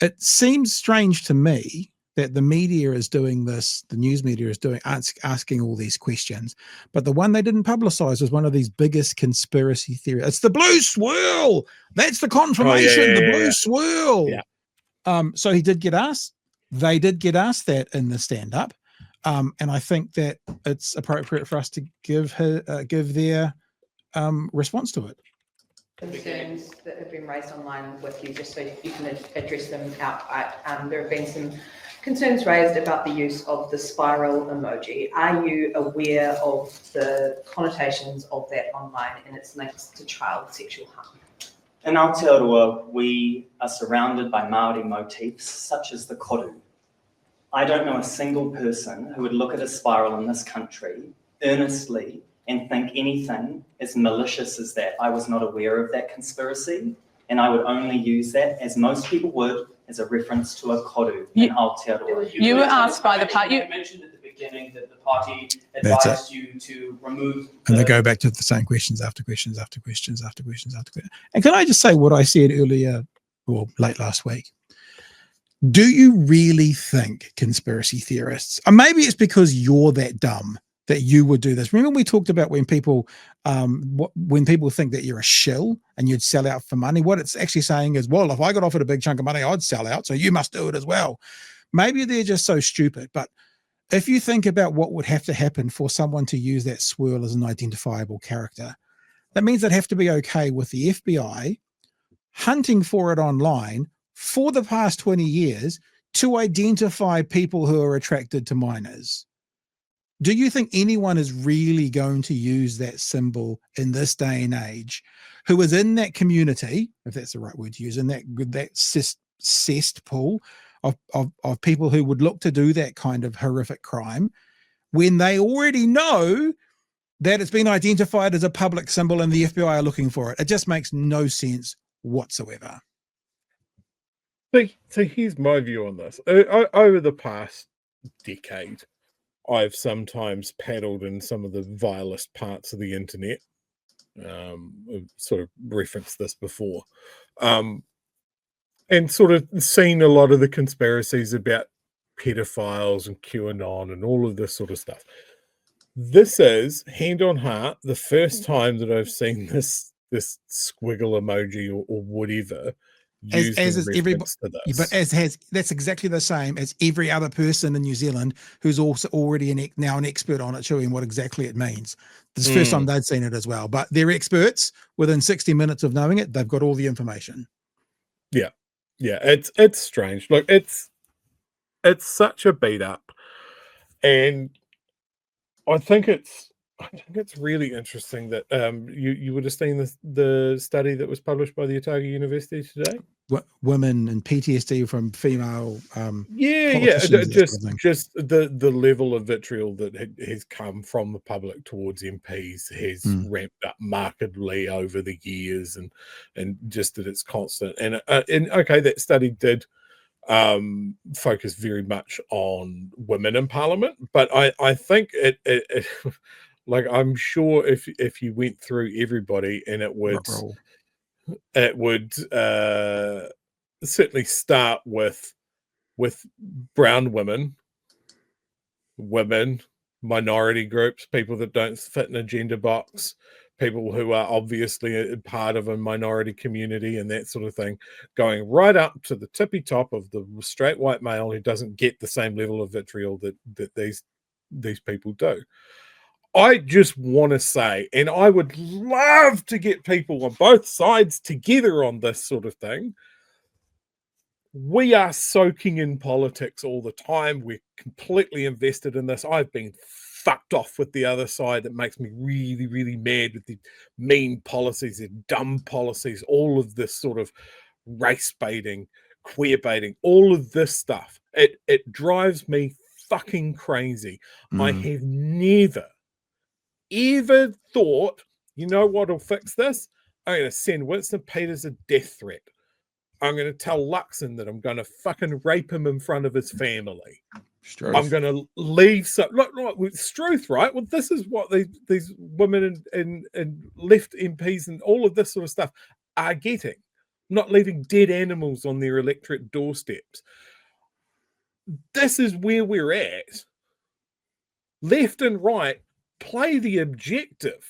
it seems strange to me that the media is doing this, the news media is asking all these questions, but the one they didn't publicize was one of these biggest conspiracy theories. It's the blue swirl. That's the confirmation. The blue swirl. Yeah. So he did get asked. They did get asked that in the stand-up, and I think that it's appropriate for us to give their response to it. Concerns that have been raised online with you, just so you can address them outright. There have been some concerns raised about the use of the spiral emoji. Are you aware of the connotations of that online and its links to child sexual harm? In Aotearoa, we are surrounded by Māori motifs such as the koru. I don't know a single person who would look at a spiral in this country earnestly and think anything as malicious as that. I was not aware of that conspiracy, and I would only use that, as most people would, as a reference to a koru in Aotearoa. You were asked by the party. You mentioned at the beginning that the party advised you to remove. And they go back to the same questions after questions after questions after questions after questions. And can I just say what I said earlier, or late last week? Do you really think conspiracy theorists, or maybe it's because you're that dumb that you would do this? Remember we talked about when people think that you're a shill and you'd sell out for money. What it's actually saying is, well, if I got offered a big chunk of money, I'd sell out, so you must do it as well. Maybe they're just so stupid, but if you think about what would have to happen for someone to use that swirl as an identifiable character, that means they'd have to be okay with the FBI hunting for it online for the past 20 years to identify people who are attracted to minors. Do you think anyone is really going to use that symbol in this day and age who is in that community, if that's the right word to use, in that cesspool of people who would look to do that kind of horrific crime when they already know that it's been identified as a public symbol and the FBI are looking for it? It just makes no sense whatsoever. So here's my view on this. Over the past decade, I've sometimes paddled in some of the vilest parts of the internet. I've sort of referenced this before. And sort of seen a lot of the conspiracies about pedophiles and QAnon and all of this sort of stuff. This is, hand on heart, the first time that I've seen this squiggle emoji or whatever used as is everybody to this. But that's exactly the same as every other person in New Zealand who's also already now an expert on it, showing what exactly it means. This is the first time they'd seen it as well, but they're experts. Within 60 minutes of knowing it, they've got all the information. Yeah, it's strange. Look, it's such a beat up, and I think it's really interesting that you would have seen the study that was published by the Otago University today. Women and PTSD from female just the level of vitriol that has come from the public towards MPs has ramped up markedly over the years, and just that it's constant. And okay, that study did focus very much on women in Parliament, but I think it like, I'm sure if you went through everybody, and it would certainly start with brown women, minority groups, people that don't fit in a gender box, people who are obviously a part of a minority community and that sort of thing, going right up to the tippy top of the straight white male who doesn't get the same level of vitriol that these people do. I just want to say, and I would love to get people on both sides together on this sort of thing. We are soaking in politics all the time. We're completely invested in this. I've been fucked off with the other side. That makes me really, really mad with the mean policies, the dumb policies, all of this sort of race baiting, queer baiting, all of this stuff. It drives me fucking crazy. I have never ever thought, you know what'll fix this? I'm going to send Winston Peters a death threat. I'm going to tell Luxon that I'm going to fucking rape him in front of his family. Struth. I'm going to leave. So look, it's truth, right? Well, this is what these women and left MPs and all of this sort of stuff are getting. not leaving dead animals on their electorate doorsteps. This is where we're at. Left and right, play the objective,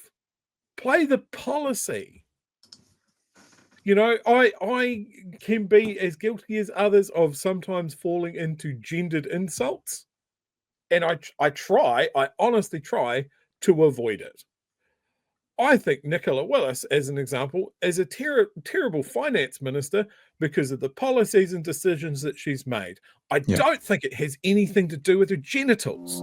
play the policy. You know, I can be as guilty as others of sometimes falling into gendered insults. And I honestly try to avoid it. I think Nicola Willis, as an example, is a terrible finance minister because of the policies and decisions that she's made. I don't think it has anything to do with her genitals.